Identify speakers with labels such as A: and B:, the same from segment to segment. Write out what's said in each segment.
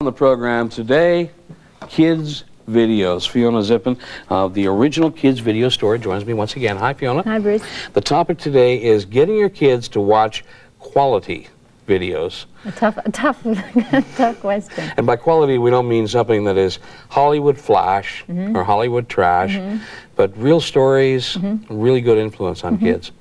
A: On the program today, kids videos. Fiona Zippen of the Original Kids Video Store joins me once again. Hi, Fiona.
B: Hi, Bruce.
A: The topic today is getting your kids to watch quality videos.
B: A tough question.
A: And by quality, we don't mean something that is Hollywood flash or Hollywood trash, but real stories, really good influence on kids.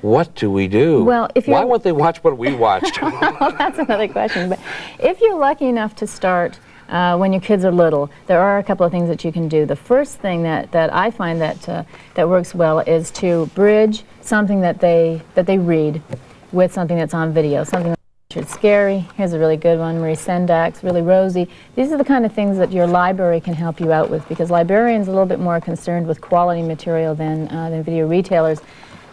A: What do we do?
B: Well,
A: why won't they watch what we watched?
B: Well, that's another question. But if you're lucky enough to start when your kids are little, there are a couple of things that you can do. The first thing that I find that works well is to bridge something that they read with something that's on video. Something that's scary. Here's a really good one. Marie Sendak's, really Rosie. These are the kind of things that your library can help you out with, because librarians are a little bit more concerned with quality material than video retailers.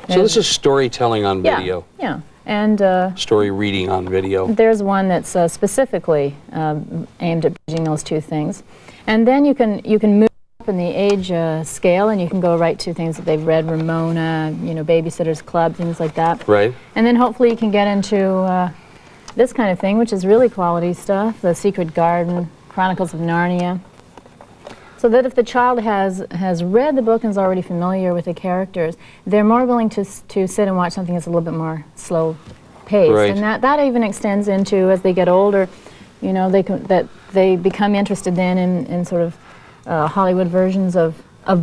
A: So this is storytelling on video.
B: Yeah, and
A: story reading on video.
B: There's one that's specifically aimed at bridging those two things, and then you can move up in the age scale, and you can go right to things that they've read, Ramona, Babysitters Club, things like that.
A: Right.
B: And then hopefully you can get into this kind of thing, which is really quality stuff: The Secret Garden, Chronicles of Narnia. So that if the child has read the book and is already familiar with the characters, they're more willing to sit and watch something that's a little bit more slow paced.
A: Right.
B: And that even extends into, as they get older, they become interested then in sort of Hollywood versions of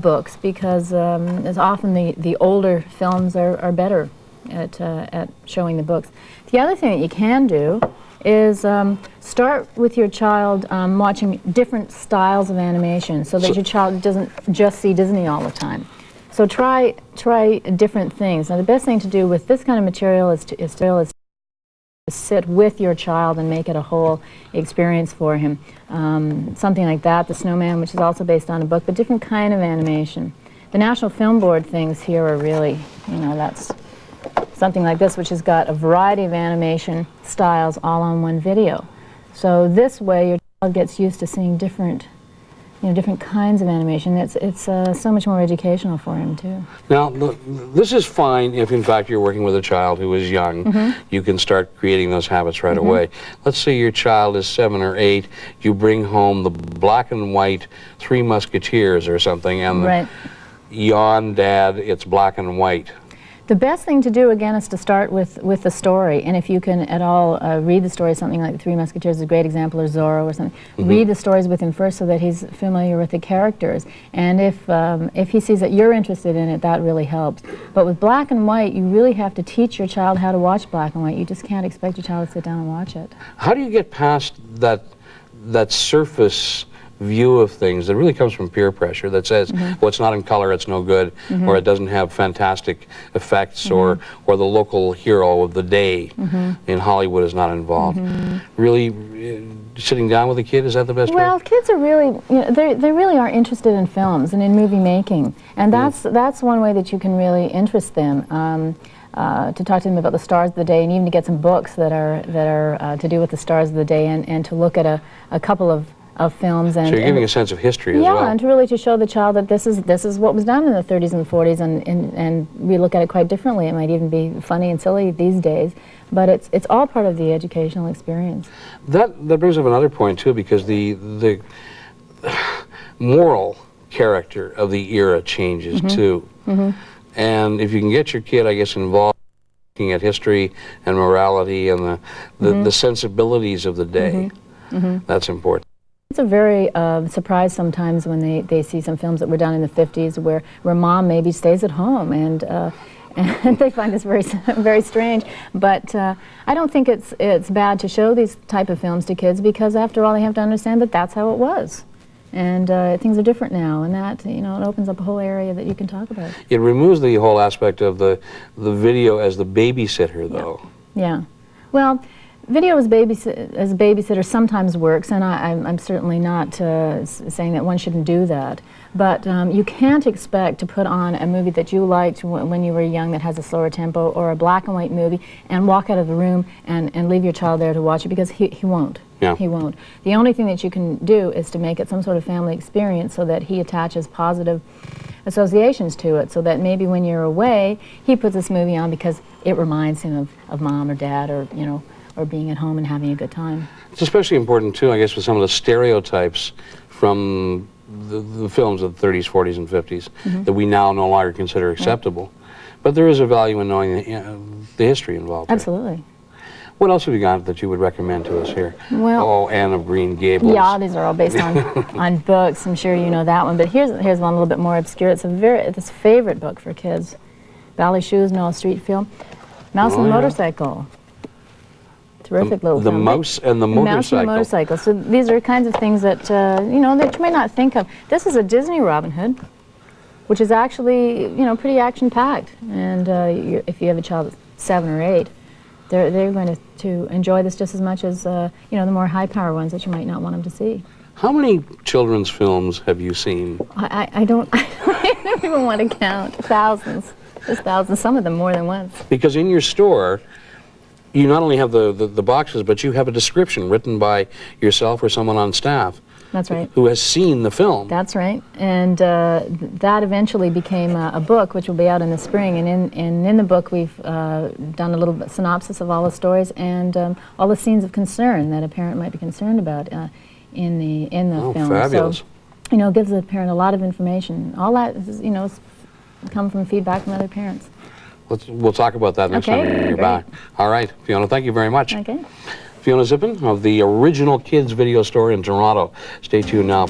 B: books, because as often the older films are better at showing the books. The other thing that you can do is start with your child watching different styles of animation, so that your child doesn't just see Disney all the time. So try different things. Now, the best thing to do with this kind of material is to sit with your child and make it a whole experience for him. Something like that, The Snowman, which is also based on a book, but different kind of animation. The National Film Board things here are really, that's something like this, which has got a variety of animation styles all on one video. So this way your child gets used to seeing different kinds of animation. It's so much more educational for him too.
A: Now, this is fine if in fact you're working with a child who is young. You can start creating those habits right away. Let's say your child is 7 or 8, you bring home the black and white Three Musketeers or something, and yawn, Dad, it's black and white.
B: The best thing to do, again, is to start with the story, and if you can at all read the story, something like The Three Musketeers is a great example, or Zorro or something. Read the stories with him first so that he's familiar with the characters, and if he sees that you're interested in it, that really helps. But with black and white, you really have to teach your child how to watch black and white. You just can't expect your child to sit down and watch it.
A: How do you get past that surface view of things that really comes from peer pressure that says, well, it's not in color, it's no good, or it doesn't have fantastic effects, or the local hero of the day in Hollywood is not involved? Really sitting down with a kid, is that the best way?
B: Well, kids are really, they really are interested in films and in movie making, and that's one way that you can really interest them. To talk to them about the stars of the day, and even to get some books that are to do with the stars of the day, and to look at a couple of films. And,
A: so you're giving a sense of history as well.
B: Yeah, and to really to show the child that this is what was done in the 30s and 40s, and we look at it quite differently. It might even be funny and silly these days, but it's all part of the educational experience. That
A: brings up another point too, because the moral character of the era changes too. And if you can get your kid, I guess, involved looking at history and morality and the sensibilities of the day, that's important.
B: It's a very surprise sometimes when they see some films that were done in the 50s where mom maybe stays at home, and they find this very strange. But I don't think it's bad to show these type of films to kids, because after all, they have to understand that that's how it was. And things are different now, and that, it opens up a whole area that you can talk about. It
A: removes the whole aspect of the video as the babysitter, though.
B: Yeah. Well, video as a babysitter sometimes works, and I'm certainly not saying that one shouldn't do that. But you can't expect to put on a movie that you liked when you were young that has a slower tempo, or a black and white movie, and walk out of the room and leave your child there to watch it, because he won't. Yeah. He won't. The only thing that you can do is to make it some sort of family experience, so that he attaches positive associations to it, so that maybe when you're away, he puts this movie on because it reminds him of mom or dad, or or being at home and having a good time.
A: It's especially important, too, I guess, with some of the stereotypes from the films of the 30s, 40s, and 50s that we now no longer consider acceptable. But there is a value in knowing the history involved.
B: Absolutely.
A: Here. What else have you got that you would recommend to us here?
B: Well,
A: oh, Anne of Green Gables.
B: Yeah, these are all based on on books. I'm sure you know that one. But here's one a little bit more obscure. It's a favorite book for kids. Bally Shoes, Noel Street Film. Mouse and the Motorcycle. Terrific little film.
A: The Mouse and the Motorcycle.
B: Mouse and the Motorcycle. So these are kinds of things that you know, that you may not think of. This is a Disney Robin Hood, which is actually, you know, pretty action-packed. And if you have a child that's 7 or 8, they're going to enjoy this just as much as you know, the more high-power ones that you might not want them to see.
A: How many children's films have you seen?
B: I don't even want to count. Thousands. Just thousands. Some of them more than once.
A: Because in your store, you not only have the boxes, but you have a description written by yourself or someone on staff.
B: That's right.
A: Who has seen the film.
B: That's right. And that eventually became a book, which will be out in the spring. And in the book, we've done a little synopsis of all the stories and all the scenes of concern that a parent might be concerned about in the film.
A: Fabulous.
B: So, you know, it gives the parent a lot of information. All that is, you know, come from feedback from other parents.
A: We'll talk about that next time you're back. All right, Fiona, thank you very much.
B: Okay.
A: Fiona Zippin of the original Kids Video Store in Toronto. Stay tuned now.